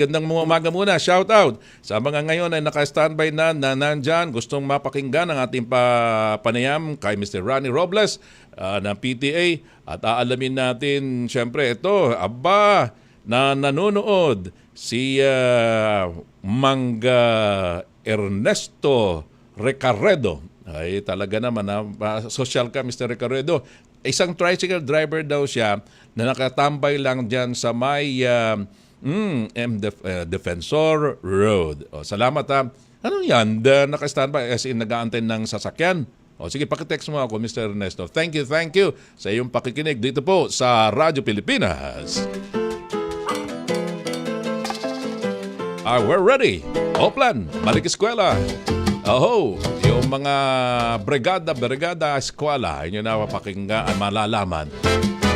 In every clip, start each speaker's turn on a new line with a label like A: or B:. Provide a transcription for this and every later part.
A: Gandang mga umaga muna, shout out sa mga ngayon ay naka-standby na nandyan, gustong mapakinggan ang ating panayam kay Mr. Ronnie Robles ng PTA at aalamin natin, syempre ito, na nanonood si Mangga Ernesto Recaredo. Ay talaga naman, social ka Mr. Recaredo. Isang tricycle driver daw siya na nakatambay lang dyan sa may Defensor Road. O, salamat ha. Ano yan? Naka-standby as in nag-aantay ng sasakyan. O, sige, pakitext mo ako, Mr. Ernesto. Thank you sa iyong pakikinig dito po sa Radyo Pilipinas. We're ready. Oplan, balik eskwela. Oho, yung mga brigada, eskwela, inyo na mapakinggan, malalaman.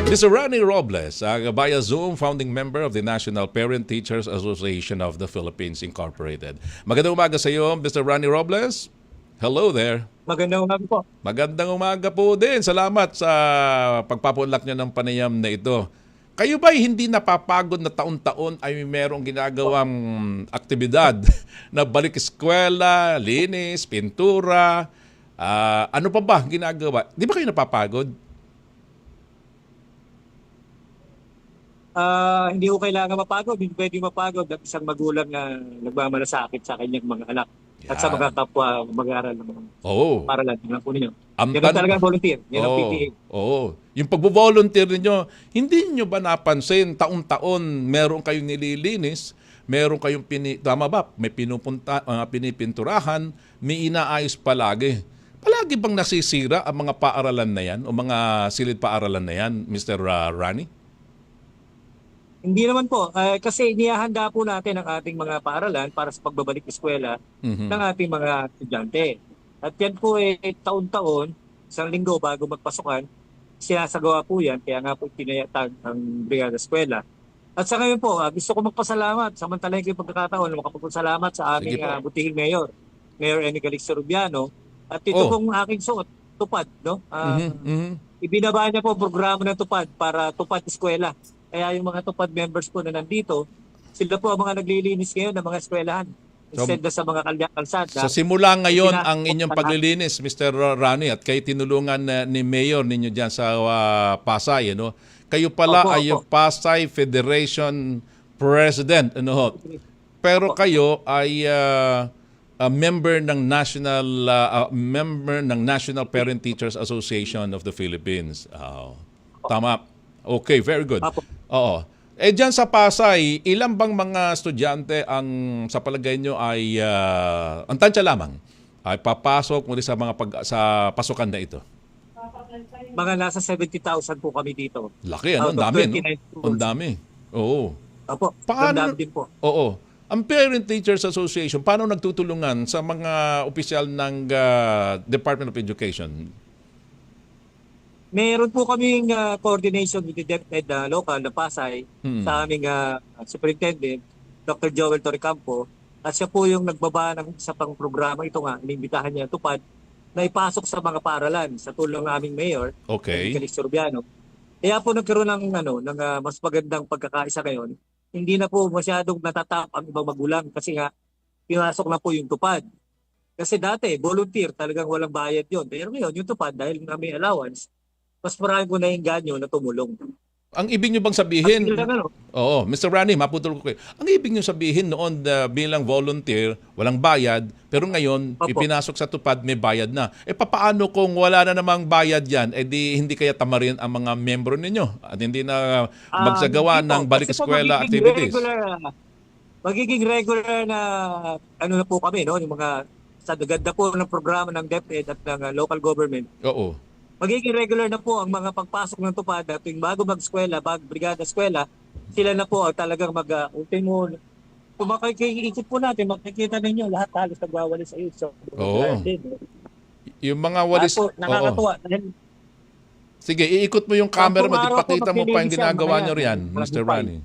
A: Mr. Ronnie Robles, via Zoom, founding member of the National Parent Teachers Association of the Philippines Incorporated. Magandang umaga sa iyo, Mr. Ronnie Robles. Hello there.
B: Magandang umaga po.
A: Magandang umaga po din. Salamat sa pagpapunlak niyo ng panayam na ito. Kayo ba'y hindi napapagod na taon-taon ay merong ginagawang aktibidad na balik eskwela, linis, pintura, ano pa ba ginagawa? Di ba kayo napapagod?
B: Hindi ko kailangan mapagod, hindi pwede mapagod at isang magulang na nagmamalasakit sa kanyang mga anak at sa mga kapwa mag-aaral ng paralan ng po ninyo. Yan ang talagang volunteer, yan ang PTA.
A: Yung pagbo-volunteer ninyo, hindi nyo ba napansin taon-taon meron kayong nililinis, meron kayong may pinipinturahan, may inaayos palagi. Palagi bang nasisira ang mga paaralan na yan o mga silid paaralan na yan, Mr. Ronnie?
B: Hindi naman po, kasi inihahanda po natin ang ating mga paaralan para sa pagbabalik eskwela ng ating mga estudyante. At yan po taon-taon, isang linggo bago magpasukan, sinasagawa po yan, kaya nga po tinayatag ang Brigada Eskwela. At sa ngayon po, gusto ko magpasalamat, samantala yung pagkakataon, makapagpasalamat sa aming butihing mayor, Mayor Amy Calixto Rubiano, at ito pong aking suot, tupad, no? Ibinaba niya po ang programa ng tupad para tupad eskwela. Kaya yung mga tupad members po na nandito, sila po ang mga naglilinis ngayon ng mga eskwelahan. Instead na sa mga kalsada.
A: Sa simula ngayon ang inyong paglilinis, Mr. Ronnie, at kayo tinulungan ni Mayor ninyo dyan sa Pasay. Ano? Kayo pala ay yung Pasay Federation President. Ano? Pero kayo ay member ng National Parent Teachers Association of the Philippines. Tama. Okay, very good. Oo. Diyan sa Pasay, ilan bang mga estudyante ang sa palagay nyo ay ang tansya lamang ay papasok muli sa mga sa pasukan na ito?
B: Mga nasa 70,000 po kami dito.
A: Laki, ano? Ang dami, no? Ang dami. Oo.
B: Opo,
A: paano,
B: din po.
A: Oo. Ang Parent Teachers Association, paano nagtutulungan sa mga opisyal ng Department of Education?
B: Meron po kaming coordination with the DepEd local na Pasay sa aming superintendent, Dr. Joel Torrecampo. At siya po yung nagbaba ng isa pang programa, ito nga, inimbitahan niya tupad, na ipasok sa mga paaralan sa tulong ng aming mayor, Calixto Rubiano. Kaya po nagkaroon ng mas magandang pagkakaisa ngayon. Hindi na po masyadong natatap ang ibang magulang kasi nga pinasok na po yung tupad. Kasi dati, volunteer, talagang walang bayad yon. Pero ngayon, yung tupad, dahil na may allowance, mas marami po nainganyo na tumulong.
A: Ang ibig nyo bang sabihin, Mr. Ronnie, maputol ko kayo. Ang ibig nyo sabihin noon bilang volunteer, walang bayad, pero ngayon, ipinasok sa tupad, may bayad na. Papaano kung wala na namang bayad yan, hindi kaya tamarin ang mga membro ninyo at hindi na magsagawa ng balik eskwela activities?
B: Magiging regular na na po kami, no? Yung mga sa ganda po ng programa ng DepEd at ng local government.
A: Oo.
B: Magiging regular na po ang mga pagpasok ng tupad at tuwing bago mag-eskwela, brigada eskwela, sila na po ang talagang mag-ultimo. Kung makikikip po natin, makikita ninyo, lahat halos nagwawali sa iyo. So,
A: yung mga walis...
B: Nakakatuwa.
A: Sige, iikot mo yung camera mo, ipakita mo pa yung ginagawa nyo riyan, Mr. Ronnie.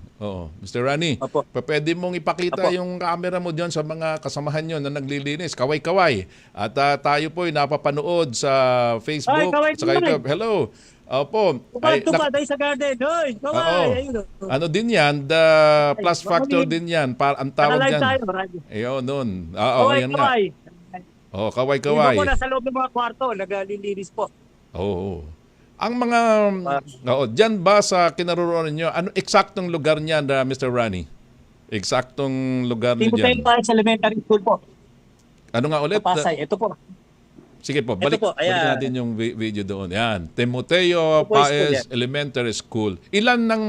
A: Mr. Ronnie, pwede mong ipakita yung camera mo diyan sa mga kasamahan nyo na naglilinis. Kaway-kaway. At tayo po ay napapanood sa Facebook, sa YouTube. Hello. Opo.
B: Tupad ay sa garden. Hoy,
A: Oo.
B: kaway. Ayun.
A: Ano din yan, the plus factor din yan. Ang tawag
B: Naka-live
A: dyan.
B: tayo, radyo.
A: Ayun, nun. Oo,
B: Kaway,
A: yan nga.
B: kaway.
A: Oh,
B: Yung iba po
A: kaway-kaway.
B: nasa loob ng mga kwarto, naglilinis po.
A: Oo. Ang mga, dyan ba sa kinaroroonan nyo, ano eksaktong lugar niyan, Mr. Rani? Eksaktong lugar niyo
B: Timoteo
A: dyan.
B: Pines Elementary School po,
A: Ano nga ulit?
B: sa Pasay. Ito po.
A: Sige po,
B: Ito po,
A: balik
B: ayan.
A: natin yung video doon. Yan, Timoteo
B: Ito po yung school
A: Paez
B: yan.
A: Elementary School. Ilan ng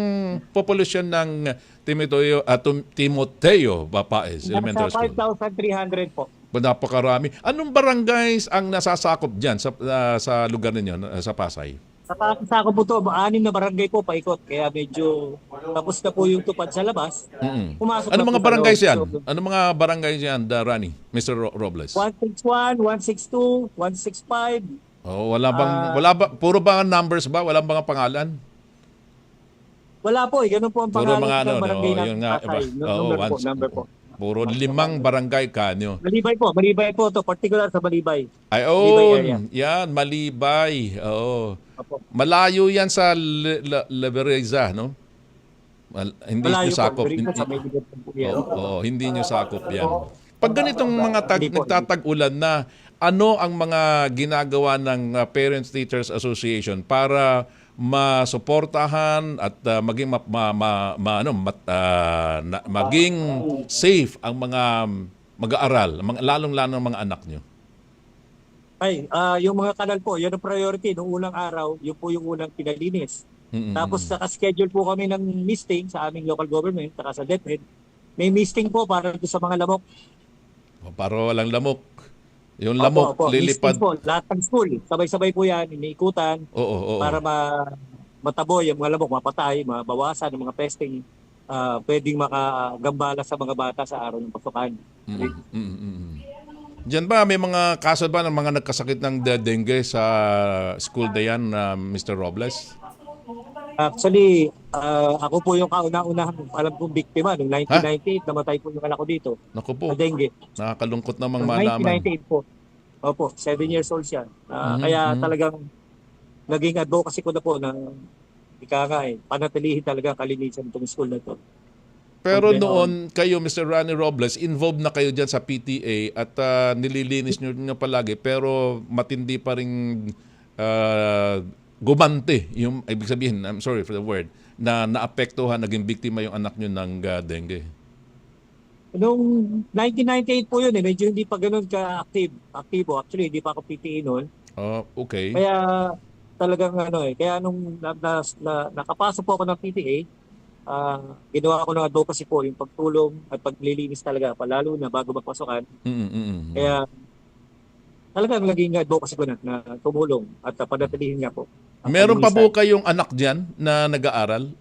A: populasyon ng Timoteo Paez Elementary
B: Nasa
A: School?
B: 5,300 po.
A: Napakarami. Anong barangays ang nasasakop dyan sa lugar ninyo, sa Pasay?
B: Sa ako po to, 6 na barangay po paikot. Kaya medyo tapos na po yung tupad sa labas.
A: Mm-mm.
B: Pumasok
A: Ano
B: na
A: mga
B: po sa
A: barangays
B: loob.
A: yan?
B: So,
A: Ano mga barangays yan, Rani? Mr. Robles?
B: 161, 162, 165.
A: Oh, wala ba puro ba numbers ba? Wala bang pangalan?
B: Wala po, ganun po ang
A: Puro
B: pangalan
A: mga
B: ng barangay
A: yun
B: ng
A: nga,
B: Pasay.
A: Oo,
B: Number po.
A: Puro 5 barangay kanyo.
B: Malibay po to, particular sa Malibay.
A: Ay,
B: Malibay area.
A: yan, Malibay. Oo.
B: Opo.
A: Malayo yan sa Levereza, no? Hindi
B: Malayo
A: nyo sakop.
B: po, Malibay sa Malibay po yan.
A: Oo, hindi nyo sakop yan. Pag ganitong mga
B: Hindi po.
A: nagtatag-ulan na, ano ang mga ginagawa ng Parents Teachers Association para masuportahan at maging maging safe ang mga mag-aaral, lalong-lalo ang mga anak nyo?
B: Ay, yung mga kanal po, yun ang priority. Noong unang araw, yun po yung unang pinalinis.
A: Mm-mm.
B: Tapos naka-schedule po kami ng misting sa aming local government, saka sa DepEd. May misting po para doon sa mga lamok.
A: Para walang lamok. Yung
B: Opo,
A: lamok,
B: opo.
A: lilipad.
B: Misting po, lahat ng school. Sabay-sabay po yan, iniikutan
A: Oo.
B: para mataboy yung mga lamok, mapatay, mabawasan ng mga pesting. Pwedeng makagambala sa mga bata sa araw ng pasukan.
A: Diyan ba may mga kaso ba ng mga nagkasakit ng dengue sa school na yan, Mr. Robles?
B: Actually, ako po yung kauna-unahang alam kong biktima. Noong 1998, namatay po yung anak ko dito.
A: Naku po,
B: Sa dengue.
A: nakakalungkot namang
B: Noong
A: malaman.
B: 1998 po. Opo, 7 years old siya. Kaya talagang naging advocacy ko na po na panatilihin talaga ang kalinisan itong school na ito.
A: Pero
B: Okay,
A: noon kayo, Mr. Rani Robles, involved na kayo dyan sa PTA at nililinis nyo palagi pero matindi pa rin gumante yung, ibig sabihin, I'm sorry for the word, na naapektuhan, naging biktima yung anak nyo ng dengue.
B: Noong 1998 po yun, medyo hindi pa ganun ka-aktibo. Actually, hindi pa ako PTA noon.
A: Okay.
B: Kaya talagang kaya nung nakapasok po ako ng PTA, ginawa ko ng advocacy po yung pagtulong at paglilinis talaga, palalo na bago magpasukan. Kaya talagang naging advocacy ko na tumulong at panatilihin nga po.
A: Meron pa po kayong anak dyan na nag-aaral,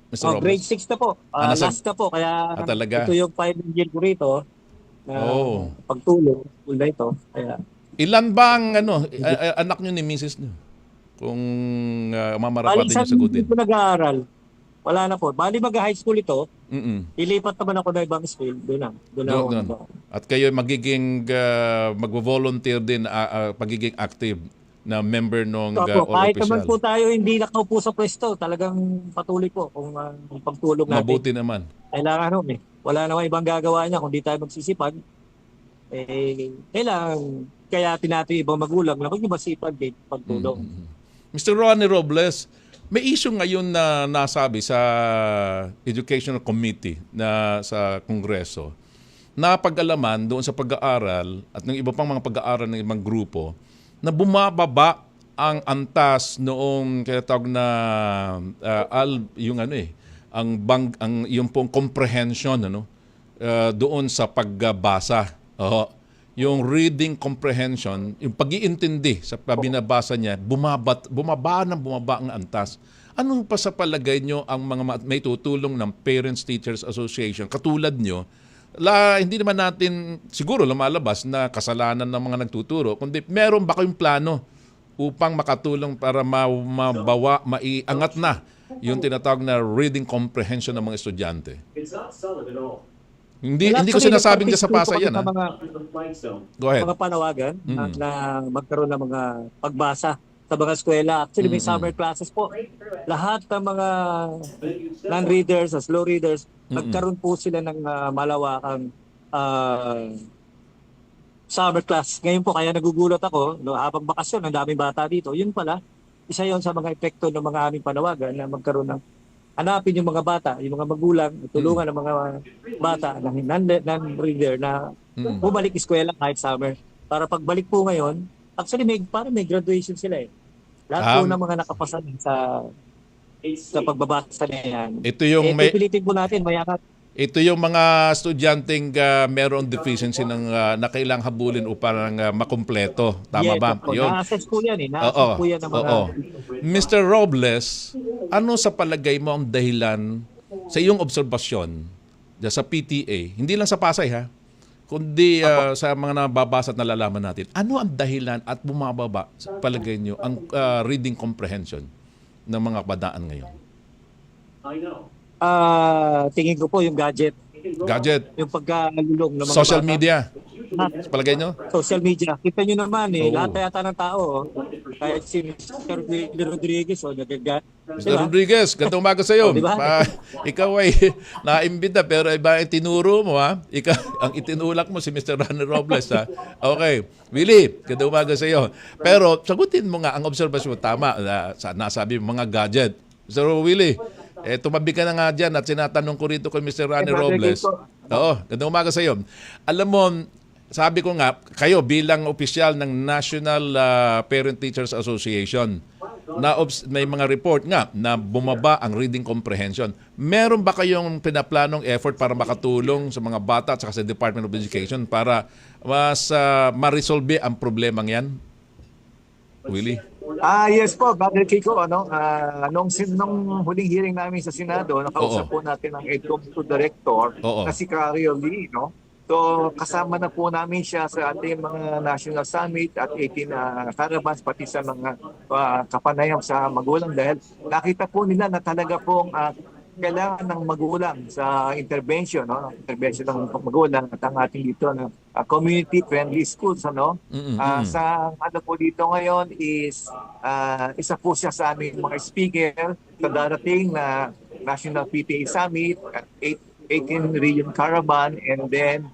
A: Mr. Robles?
B: Grade 6 na po. Last na po. Kaya
A: talaga?
B: ito yung final year ko rito na pagtulong na ito. Kaya,
A: Ilan ba ang anak nyo ni Mrs. nyo? Kung mamarapat din nyo sagutin.
B: Bali, nag-aaral. Wala na po. Bali, mag-high school ito. Ilipat naman ako na ibang school. Doon ako.
A: At kayo magiging magvo-volunteer din, pagiging active na member ng
B: kahit naman
A: official.
B: po tayo hindi nakaupo sa pwesto, talagang patuloy po kung pagtulong natin.
A: Mabuti naman.
B: Kailangan wala naman ibang gagawa niya kung di tayo magsisipag. Kailangan kaya natin ibang magulang na maging masipag din pagtulong.
A: Mr. Ronnie Robles, may issue ngayon na nasabi sa Educational Committee na sa Kongreso na pag-alaman doon sa pag-aaral at ng iba pang mga pag-aaral ng ibang grupo na bumababa ang antas noong tinatawag na yung pong comprehension doon sa pagbasa. Yung reading comprehension, yung pag-iintindi sa binabasa niya, bumaba ang antas. Ano pa sa palagay nyo ang mga may tutulong ng Parents Teachers Association katulad nyo? Hindi naman natin siguro lumalabas na kasalanan ng mga nagtuturo, kundi meron ba kayong plano upang makatulong para maiangat na yung tinatawag na reading comprehension ng mga estudyante? Hindi ko sinasabing sa Pasay yan.
B: Go ahead. Mga panawagan na magkaroon ng mga pagbasa sa mga eskwela. Actually, may summer classes po. Lahat ng mga non-readers, slow readers, nagkaroon po sila ng malawakang ah, summer class. Ngayon po, kaya nagugulat ako, no, habang bakasyon, ang daming bata dito. Yun pala, isa yon sa mga epekto ng mga aming panawagan na magkaroon ng hanapin yung mga bata, yung mga magulang, tulungan ng mga bata na non-reader na bumalik eskwela kahit summer. Para pagbalik po ngayon, actually parang may graduation sila eh. Lahat po ng mga nakapasa sa pagbabasa na yan.
A: Ito yung
B: pipilitin po natin, mayakat.
A: Ito yung mga estudyanteng meron deficiency ng na kailangang habulin upang makumpleto. Tama ba?
B: Yun. Na-assess po yan eh. Na-assess po yan ng mga...
A: Mr. Robles, ano sa palagay mo ang dahilan sa iyong obserbasyon sa PTA, hindi lang sa Pasay ha, kundi sa mga nababasa at nalalaman natin, ano ang dahilan at bumababa sa palagay niyo ang reading comprehension ng mga kabataan ngayon?
B: Tingin ko po yung gadget. Yung pagkalulong ng mga
A: social
B: bata.
A: Media. Sa palagay nyo?
B: Social media. Kita nyo naman lahat yata ng tao. Kahit si Mr. Rodriguez nagagat.
A: Mr. Rodriguez, gandang umaga sa iyo.
B: Diba?
A: Ikaw ay naimbita pero iba ang tinuro mo ha. Ikaw, ang itinulak mo si Mr. Rani Robles ha. Okay. Willie, gandang umaga sa iyo. Pero sagutin mo nga ang obserbasyon mo. Tama, nasabi mo mga gadget. Mr. Willie, tumabi ka na nga dyan at sinatanong ko rito kay Mr. Rani Robles. Oo, gandang umaga sa iyo. Alam mo, sabi ko nga, kayo bilang opisyal ng National Parent Teachers Association, may mga report nga na bumaba ang reading comprehension. Meron ba kayong pinaplanong effort para makatulong sa mga bata at sa Department of Education para mas ma-resolve ang problemang yan? Willie?
C: Yes po, Brother Kiko, nung huling hearing namin sa Senado, nakausap po natin ang EDCOM2 Director na si Cario Lee, no? So kasama na po namin siya sa ating mga National Summit at 18 caravans pati sa mga kapanayam sa magulang dahil nakita po nila na talaga pong kailangan ng magulang sa intervention, no? Intervention ng magulang at ang ating dito na community-friendly schools, ano? Sa ano po dito ngayon is isa po siya sa aming mga speaker sa darating na National PTA Summit at 18 Region Caravan and then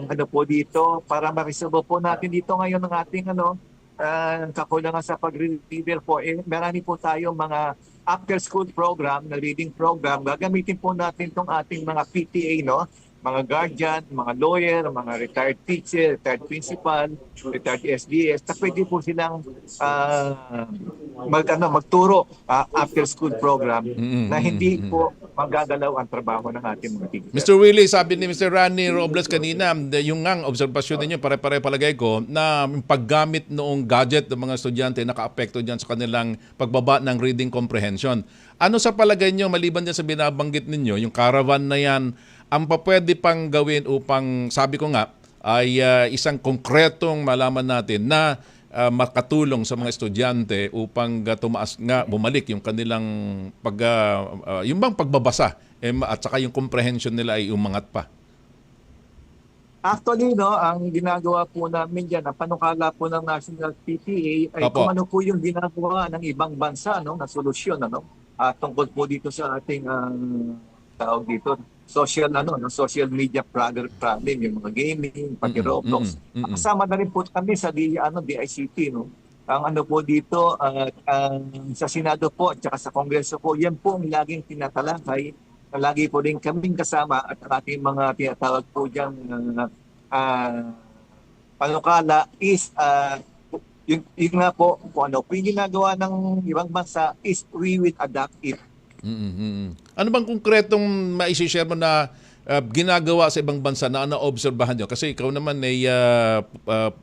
C: ano po dito para ma-resolve po natin dito ngayon ng ating kakulangan sa pag-reader po. Marami po tayong mga after-school program, na reading program. Gagamitin po natin itong ating mga PTA, no? Mga guardian, mga lawyer, mga retired teacher, retired principal, retired SDS. Pwede po silang magturo after school program na hindi po magagalaw ang trabaho ng ating mga teacher.
A: Mr. Willie, sabi ni Mr. Rani Robles kanina, yung ngang obserbasyon ninyo, pare-pare palagay ko, na paggamit noong gadget ng mga estudyante naka-apekto dyan sa kanilang pagbaba ng reading comprehension. Ano sa palagay nyo, maliban dyan sa binabanggit ninyo, yung caravan na yan, ang pwede pang gawin upang, sabi ko nga, ay isang konkretong malaman natin na makatulong sa mga estudyante upang tumaas nga, bumalik yung kanilang yung bang pagbabasa at saka yung comprehension nila ay umangat pa.
C: Actually, no, ang ginagawa po namin dyan, ang panukala po ng National PTA ay kung ano po yung ginagawa ng ibang bansa, no, na solusyon, tungkol po dito sa ating tawag dito, social media problem, yung mga gaming, pati Roblox. Kasama na rin po kami sa DICT, no. Ang ano po dito sa Senado po at saka sa Kongreso po, yan po ang laging tinatalakay. Lagi po rin kaming kasama at ating mga tinatawag po diyang panukala is yun nga po kung ano po yung ginagawa ng ibang bansa is we will adapt it.
A: Ano bang konkretong maisishare mo na ginagawa sa ibang bansa na naobserbahan nyo? Kasi ikaw naman ay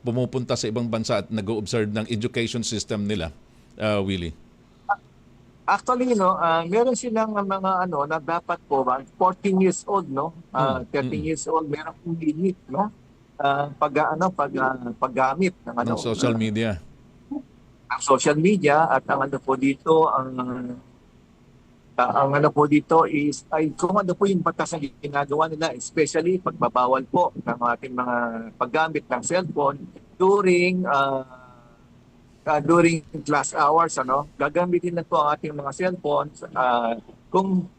A: pumupunta sa ibang bansa at nag-observe ng education system nila, Willie.
C: Actually, meron silang mga na dapat po 14 years old, no? 13 years old, meron pong limit, no? Paggamit ng
A: social media.
C: Ang social media at ang po dito ang po dito is ay kung ano po yung batas na ginagawa nila, especially pagbabawal po ng ating mga paggamit ng cellphone during during class hours, gagamitin na po ang ating mga cellphones kung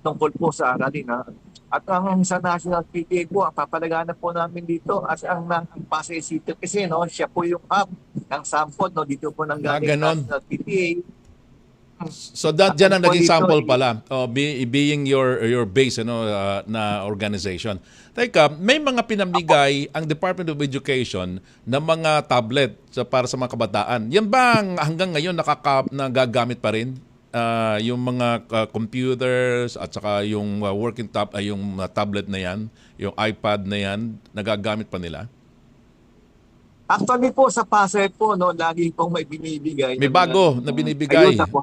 C: tungkol po sa aralin. At ang sa National PTA po, ang papalagaan po namin dito as ang Pasay City kasi siya po yung hub ng sample dito po ng galing
A: ganon.
C: National PTA.
A: So dyan ang naging sample pala, being your base na organization. Teka, may mga pinamigay ang Department of Education na mga tablet para sa mga kabataan. Yan ba hanggang ngayon nagagamit pa rin? Yung mga computers at saka yung yung tablet na yan, yung iPad na yan, nagagamit pa nila?
C: Actually po sa Pasay po, lagi pong may binibigay.
A: May bago na binibigay.
C: Ayun po.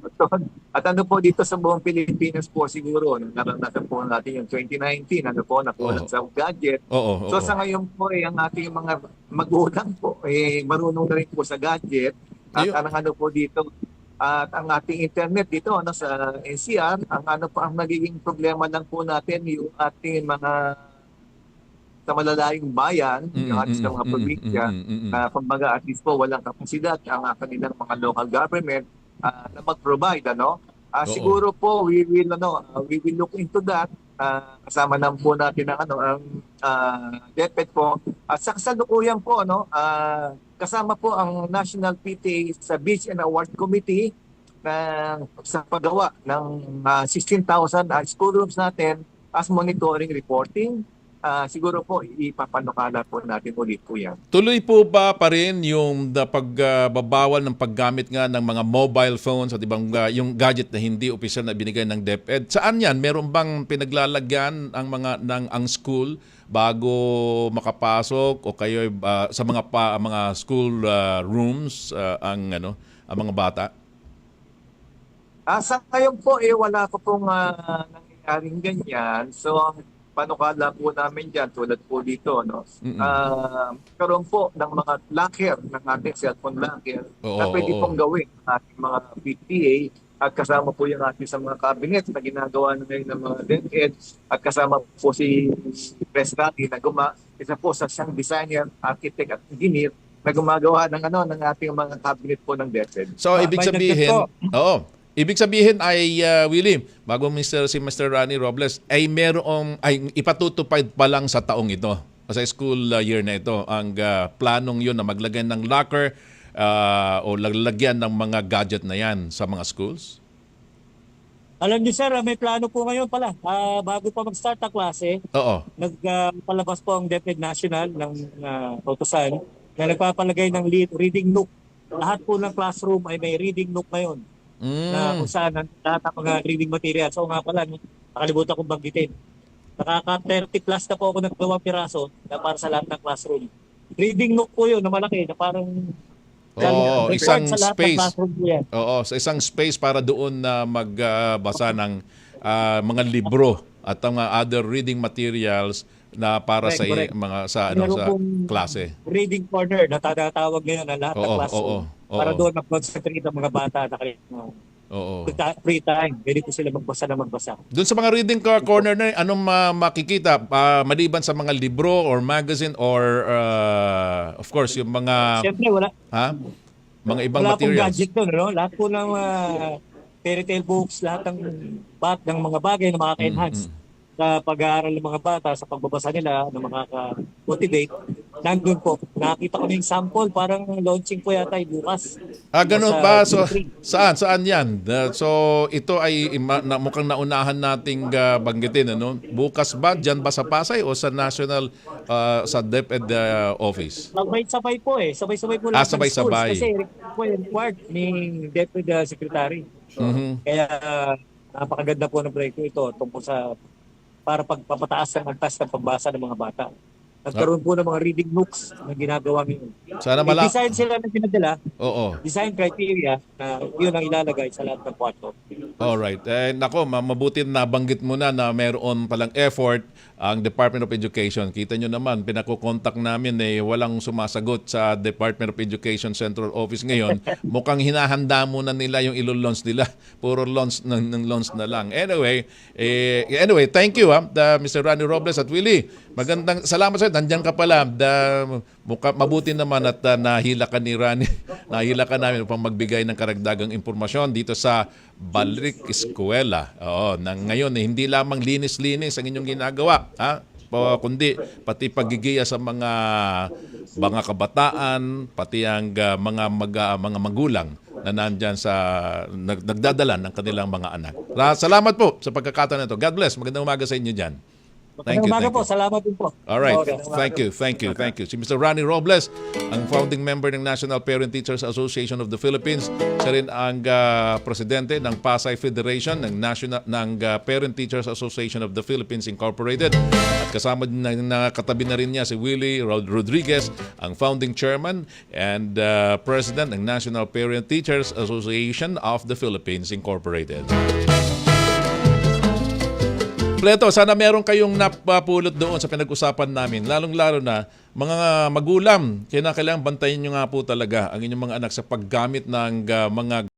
C: At po dito sa buong Pilipinas po siguro, naranasan po natin yung 2019, nakulat sa gadget. So sa ngayon po, ang ating mga magulang po, marunong na rin po sa gadget. At po dito, at ang ating internet dito sa NCR, ang nagiging problema lang po natin yung ating mga sa malalayong bayan, yung ating sa mga probinsya, na kumbaga at least po walang kapasidad ang kanilang mga local government na mag-provide. Siguro po we will look into that. Kasama na po natin ang DepEd po. At sa kasalukuyan po, kasama po ang National PTA sa Beach and Award Committee sa paggawa ng 16,000 school rooms natin as monitoring reporting. Siguro po ipapanukala po natin ulit po yan.
A: Tuloy po ba pa rin yung pagbabawal ng paggamit nga ng mga mobile phones at ibang yung gadget na hindi opisyal na binigay ng DepEd? Saan yan? Meron bang pinaglalagyan ang school bago makapasok o kayo sa mga school rooms ang mga bata?
C: Sa ngayon po wala ko pong nangyayaring ganyan. So panukala po namin dyan tulad po dito. Karoon po ng mga locker ng ating cellphone locker na pwede pong gawin ng ating mga PTA at kasama po yung ating sa mga cabinet na ginagawa na ngayon ng mga DepEd at kasama po si President na isa po sa siyang designer, architect at engineer na gumagawa ng ating mga cabinet po ng DepEd.
A: So ibig sabihin, ibig sabihin ay Willie, bago si Mr. Rani Robles, ay ipatutupad pa lang sa taong ito, sa school year na ito, ang planong yun na maglagay ng locker o lalagyan ng mga gadget na yan sa mga schools?
B: Alam niyo sir, may plano po ngayon pala. Bago pa mag-start ang klase, nagpalabas po ang DepEd National ng utusan na nagpapalagay ng reading nook. Lahat po ng classroom ay may reading nook ngayon. Na kung saan lahat ang mga reading material. So nga pala, nakalimutan kong banggitin. Nakaka-30 plus na po ako naggawa piraso na para sa lahat ng classroom. Reading nook po yun na malaki na parang
A: isang space. Sa isang space para doon na magbasa ng mga libro at ang other reading materials na para sa klase.
B: Reading corner na tatawag ngayon na lahat ng classroom. Para doon mag-concentrate ang mga bata na free time. Pwede po sila magbasa.
A: Doon sa mga reading corner na anong makikita maliban sa mga libro or magazine or of course yung mga
B: Siyempre wala.
A: Mga ibang
B: wala
A: materials.
B: Wala pong gadget doon, Lahat po ng fairy tale books, lahat ng mga bagay na makaka-enhance sa pag-aaral ng mga bata, sa pagbabasa nila na makaka-motivate. Nandun po. Nakita ko na yung sample. Parang launching po yata bukas.
A: Ganun ba? So, saan yan? So, ito ay mukhang naunahan nating banggitin. Bukas ba? Diyan ba sa Pasay o sa National, sa DepEd office?
B: Sabay-sabay po Sabay-sabay po lahat ng schools. Kasi required ni DepEd Secretary. Kaya napakaganda po ng proyekto ito tungkol sa para pagpapataas ng antas ng pagbasa ng mga bata. Nagkaroon po ng mga reading nooks na ginagawa ngayon.
A: Sana
B: design sila na pinadala. Design criteria na yun ang ilalagay sa lahat ng kwarto.
A: Alright. Mabuti na nabanggit mo na mayroon palang effort ang Department of Education. Kita nyo naman, pinakukontak namin walang sumasagot sa Department of Education Central Office ngayon. Mukhang hinahanda muna nila yung ilo-launch nila. Puro launch na lang. Anyway, thank you Mr. Rani Robles at Willie. Magandang salamat sir. Nandiyan ka pala. Mabuti naman at nahila ka ni Rani. Nahila ka namin upang magbigay ng karagdagang impormasyon dito sa Balik Eskwela. Oo, ngayon hindi lamang linis-linis ang inyong ginagawa, ha? Kundi pati pagigiya sa mga kabataan, pati ang mga magulang na nandyan sa nagdadala ng kanilang mga anak. Salamat po sa pagkakataon na ito. God bless. Magandang umaga sa inyo dyan. Thank you.
B: Po. Salamat din po.
A: All right.
B: Okay,
A: Thank you. Si Mr. Ronnie Robles, ang founding member ng National Parent Teachers Association of the Philippines. Siya rin ang presidente ng Pasay Federation ng Parent Teachers Association of the Philippines Incorporated. At kasama din nakatabi na rin niya si Willie Rodriguez, ang founding chairman and president ng National Parent Teachers Association of the Philippines Incorporated. Pleto, sana meron kayong napapulot doon sa pinag-usapan namin. Lalong-lalo na mga magulang, kailangan bantayan nyo nga po talaga ang inyong mga anak sa paggamit ng mga